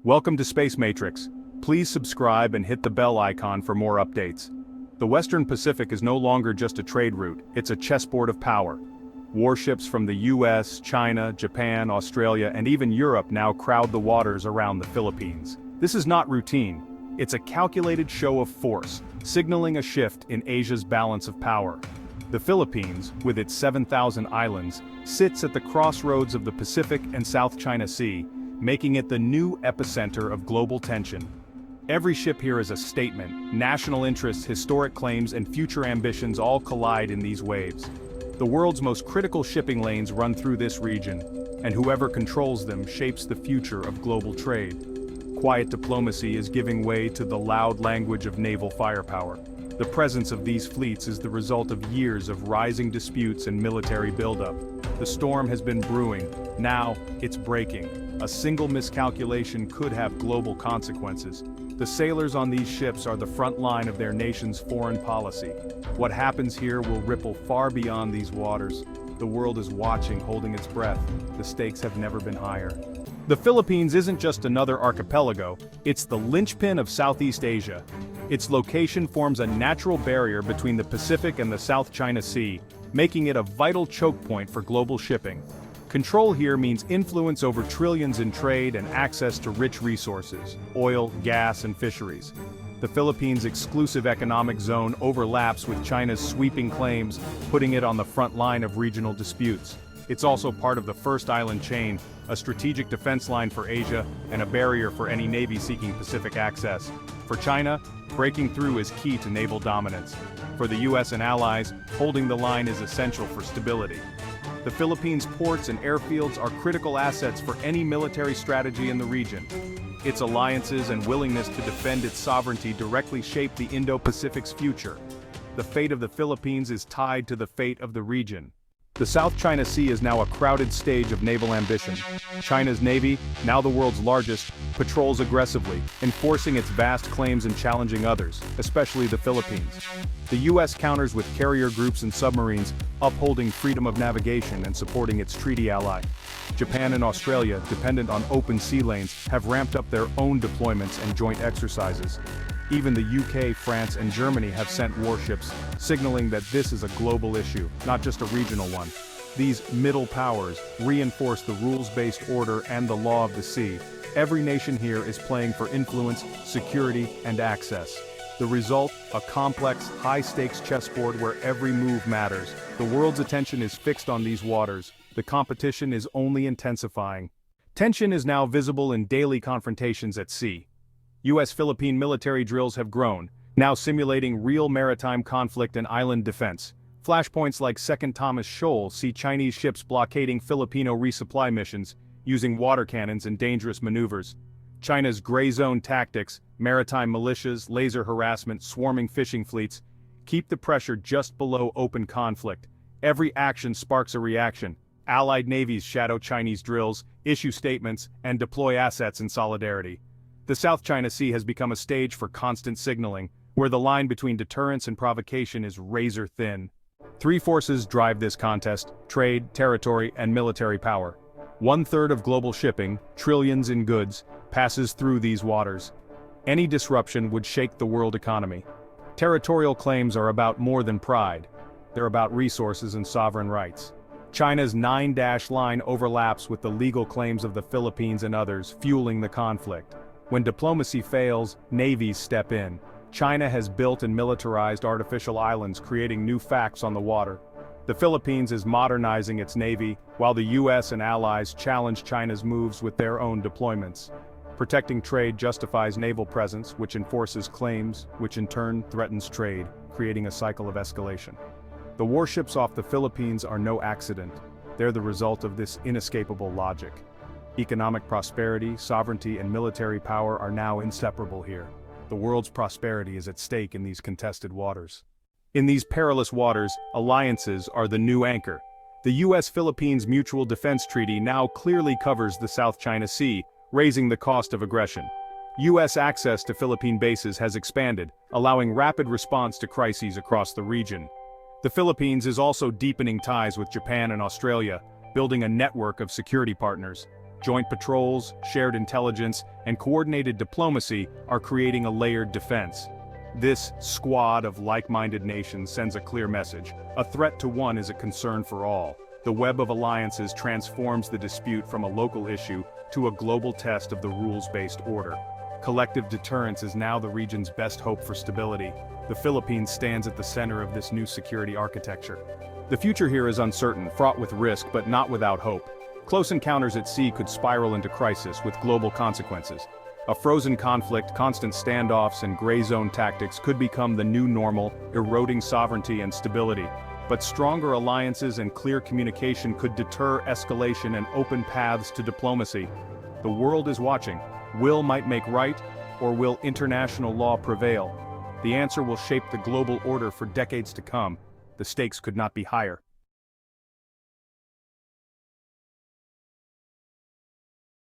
Welcome to Space Matrix. Please subscribe and hit the bell icon for more updates. The Western Pacific is no longer just a trade route, it's a chessboard of power. Warships from the US, China, Japan, Australia, and even Europe now crowd the waters around the Philippines. This is not routine. It's a calculated show of force, signaling a shift in Asia's balance of power. The Philippines, with its 7,000 islands, sits at the crossroads of the Pacific and South China Sea, making it the new epicenter of global tension. Every ship here is a statement. National interests, historic claims, and future ambitions all collide in these waves. The world's most critical shipping lanes run through this region, and whoever controls them shapes the future of global trade. Quiet diplomacy is giving way to the loud language of naval firepower. The presence of these fleets is the result of years of rising disputes and military buildup. The storm has been brewing, now it's breaking. A single miscalculation could have global consequences. The sailors on these ships are the front line of their nation's foreign policy. What happens here will ripple far beyond these waters. The world is watching, holding its breath. The stakes have never been higher. The Philippines isn't just another archipelago, it's the linchpin of Southeast Asia. Its location forms a natural barrier between the Pacific and the South China Sea, making it a vital choke point for global shipping. Control here means influence over trillions in trade and access to rich resources, oil, gas, and fisheries. The Philippines' exclusive economic zone overlaps with China's sweeping claims, putting it on the front line of regional disputes. It's also part of the First Island Chain, a strategic defense line for Asia and a barrier for any navy seeking Pacific access. For China, breaking through is key to naval dominance. For the US and allies, holding the line is essential for stability. The Philippines' ports and airfields are critical assets for any military strategy in the region. Its alliances and willingness to defend its sovereignty directly shape the Indo-Pacific's future. The fate of the Philippines is tied to the fate of the region. The South China Sea is now a crowded stage of naval ambition. China's navy, now the world's largest, patrols aggressively, enforcing its vast claims and challenging others, especially the Philippines. The US counters with carrier groups and submarines, upholding freedom of navigation and supporting its treaty ally. Japan and Australia, dependent on open sea lanes, have ramped up their own deployments and joint exercises. Even the UK, France, and Germany have sent warships, signaling that this is a global issue, not just a regional one. These middle powers reinforce the rules-based order and the law of the sea. Every nation here is playing for influence, security, and access. The result, a complex, high-stakes chessboard where every move matters. The world's attention is fixed on these waters. The competition is only intensifying. Tension is now visible in daily confrontations at sea. US-Philippine military drills have grown, now simulating real maritime conflict and island defense. Flashpoints like Second Thomas Shoal see Chinese ships blockading Filipino resupply missions, using water cannons and dangerous maneuvers. China's gray zone tactics, maritime militias, laser harassment, swarming fishing fleets, keep the pressure just below open conflict. Every action sparks a reaction. Allied navies shadow Chinese drills, issue statements, and deploy assets in solidarity. The South China Sea has become a stage for constant signaling, where the line between deterrence and provocation is razor thin. Three forces drive this contest: trade, territory, and military power. 1/3 of global shipping, trillions in goods, passes through these waters. Any disruption would shake the world economy. Territorial claims are about more than pride. They're about resources and sovereign rights. China's 9-dash line overlaps with the legal claims of the Philippines and others, fueling the conflict. When diplomacy fails, navies step in. China has built and militarized artificial islands, creating new facts on the water. The Philippines is modernizing its navy, while the US and allies challenge China's moves with their own deployments. Protecting trade justifies naval presence, which enforces claims, which in turn threatens trade, creating a cycle of escalation. The warships off the Philippines are no accident. They're the result of this inescapable logic. Economic prosperity, sovereignty, and military power are now inseparable here. The world's prosperity is at stake in these contested waters. In these perilous waters, alliances are the new anchor. The US-Philippines Mutual Defense Treaty now clearly covers the South China Sea, raising the cost of aggression. US access to Philippine bases has expanded, allowing rapid response to crises across the region. The Philippines is also deepening ties with Japan and Australia, building a network of security partners. Joint patrols, shared intelligence, and coordinated diplomacy are creating a layered defense. This squad of like-minded nations sends a clear message. A threat to one is a concern for all. The web of alliances transforms the dispute from a local issue to a global test of the rules-based order. Collective deterrence is now the region's best hope for stability. The Philippines stands at the center of this new security architecture. The future here is uncertain, fraught with risk, but not without hope. Close encounters at sea could spiral into crisis with global consequences. A frozen conflict, constant standoffs, and gray zone tactics could become the new normal, eroding sovereignty and stability. But stronger alliances and clear communication could deter escalation and open paths to diplomacy. The world is watching. Will might make right, or will international law prevail? The answer will shape the global order for decades to come. The stakes could not be higher.